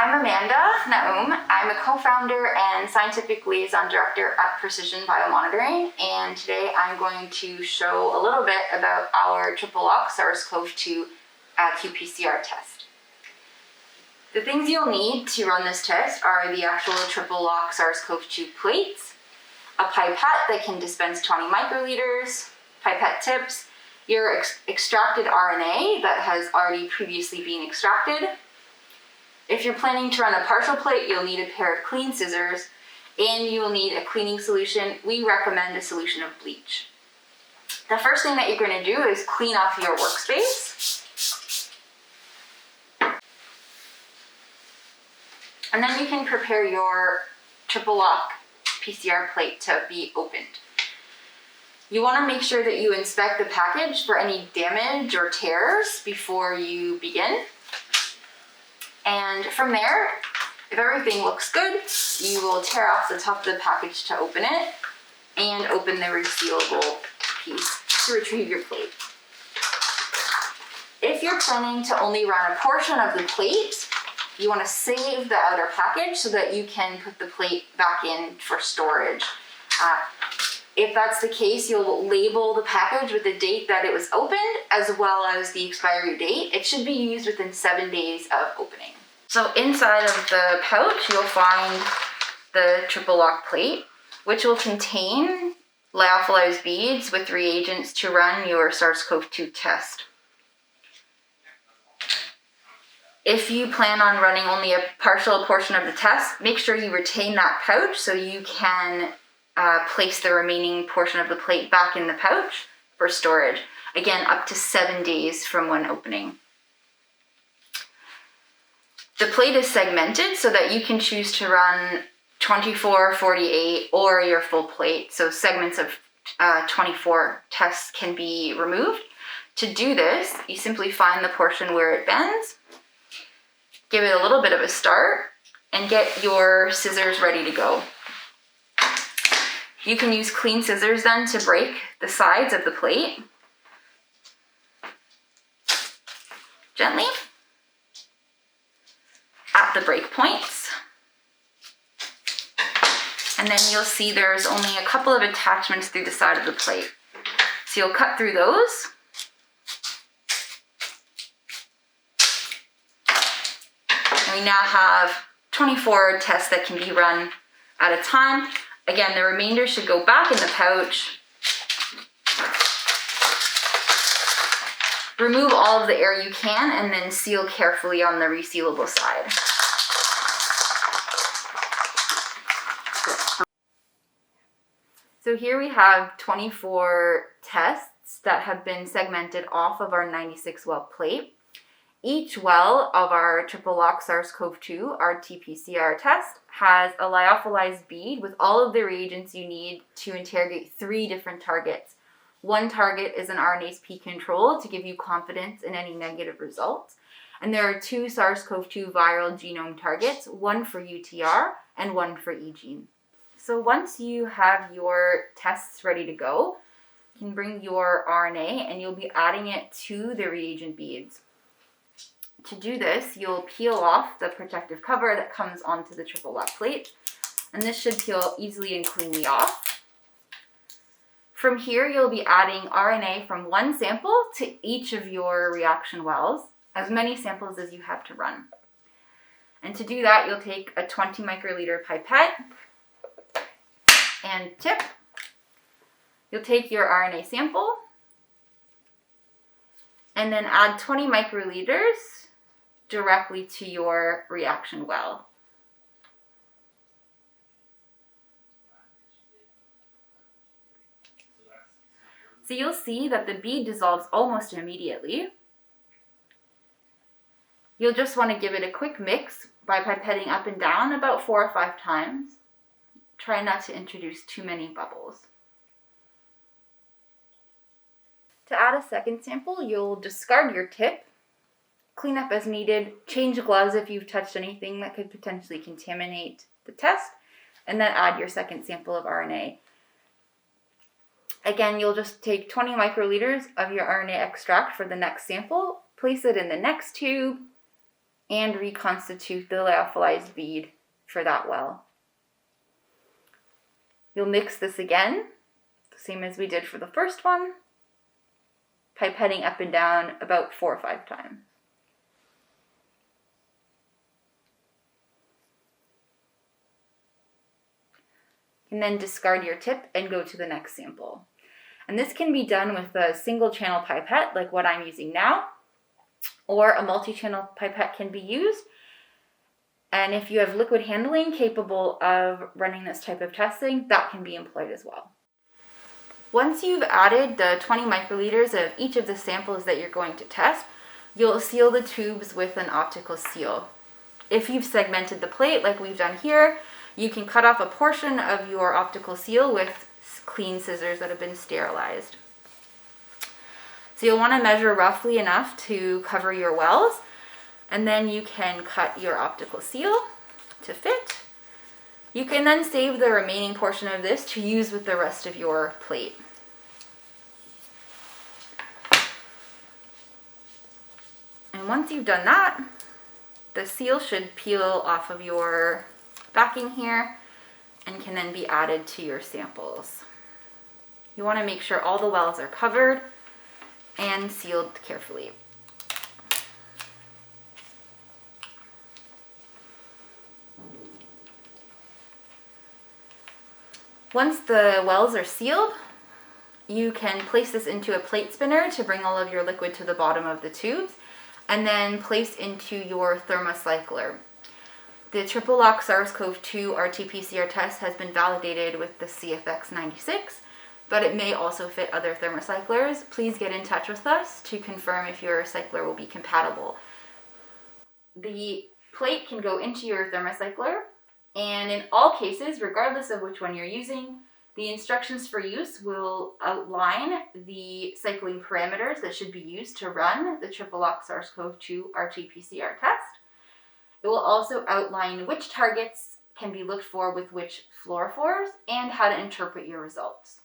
I'm Amanda Naaum. I'm a co-founder and scientific liaison director at Precision Biomonitoring, and today I'm going to show a little bit about our TripleLock SARS-CoV-2 qPCR test. The things you'll need to run this test are the actual TripleLock SARS-CoV-2 plates, a pipette that can dispense 20 microliters, pipette tips, your extracted RNA that has already previously been extracted. If you're planning to run a partial plate, you'll need a pair of clean scissors, and you will need a cleaning solution. We recommend a solution of bleach. The first thing that you're going to do is clean off your workspace. And then you can prepare your TripleLock PCR plate to be opened. You want to make sure that you inspect the package for any damage or tears before you begin. And from there, if everything looks good, you will tear off the top of the package to open it and open the resealable piece to retrieve your plate. If you're planning to only run a portion of the plate, you want to save the outer package so that you can put the plate back in for storage. If that's the case, you'll label the package with the date that it was opened as well as the expiry date. It should be used within 7 days of opening. So inside of the pouch, you'll find the TripleLock plate, which will contain lyophilized beads with reagents to run your SARS-CoV-2 test. If you plan on running only a partial portion of the test, make sure you retain that pouch so you can place the remaining portion of the plate back in the pouch for storage. Again, up to 7 days from when opening. The plate is segmented so that you can choose to run 24, 48, or your full plate. So segments of 24 tests can be removed. To do this, you simply find the portion where it bends, give it a little bit of a start, and get your scissors ready to go. You can use clean scissors then to break the sides of the plate. Gently. At the break points. And then you'll see there's only a couple of attachments through the side of the plate. So you'll cut through those. And we now have 24 tests that can be run at a time. Again, the remainder should go back in the pouch. Remove all of the air you can and then seal carefully on the resealable side. So here we have 24 tests that have been segmented off of our 96 well plate. Each well of our TripleLock SARS-CoV-2, our qPCR test, has a lyophilized bead with all of the reagents you need to interrogate 3 different targets. One target is an RNase-P control to give you confidence in any negative results. And there are 2 SARS-CoV-2 viral genome targets, one for UTR and one for E gene. So once you have your tests ready to go, you can bring your RNA and you'll be adding it to the reagent beads. To do this, you'll peel off the protective cover that comes onto the TripleLock plate, and this should peel easily and cleanly off. From here, you'll be adding RNA from one sample to each of your reaction wells, as many samples as you have to run. And to do that, you'll take a 20 microliter pipette and tip. You'll take your RNA sample and then add 20 microliters directly to your reaction well. So you'll see that the bead dissolves almost immediately. You'll just want to give it a quick mix by pipetting up and down about 4 or 5 times. Try not to introduce too many bubbles. To add a second sample, you'll discard your tip, clean up as needed, change gloves if you've touched anything that could potentially contaminate the test, and then add your second sample of RNA. Again, you'll just take 20 microliters of your RNA extract for the next sample, place it in the next tube, and reconstitute the lyophilized bead for that well. You'll mix this again, same as we did for the first one, pipetting up and down about 4 or 5 times. And then discard your tip and go to the next sample. And this can be done with a single channel pipette like what I'm using now, or a multi-channel pipette can be used. And if you have liquid handling capable of running this type of testing, that can be employed as well. Once you've added the 20 microliters of each of the samples that you're going to test, you'll seal the tubes with an optical seal. If you've segmented the plate like we've done here, you can cut off a portion of your optical seal with clean scissors that have been sterilized. So you'll want to measure roughly enough to cover your wells, and then you can cut your optical seal to fit. You can then save the remaining portion of this to use with the rest of your plate. And once you've done that, the seal should peel off of your backing here and can then be added to your samples. You want to make sure all the wells are covered and sealed carefully. Once the wells are sealed, you can place this into a plate spinner to bring all of your liquid to the bottom of the tubes, and then place into your thermocycler. The TripleLock SARS-CoV-2 RT-PCR test has been validated with the CFX96, but it may also fit other thermocyclers. Please get in touch with us to confirm if your cycler will be compatible. The plate can go into your thermocycler, and in all cases, regardless of which one you're using, the instructions for use will outline the cycling parameters that should be used to run the TripleLock SARS-CoV-2 RT-PCR test. It will also outline which targets can be looked for with which fluorophores and how to interpret your results.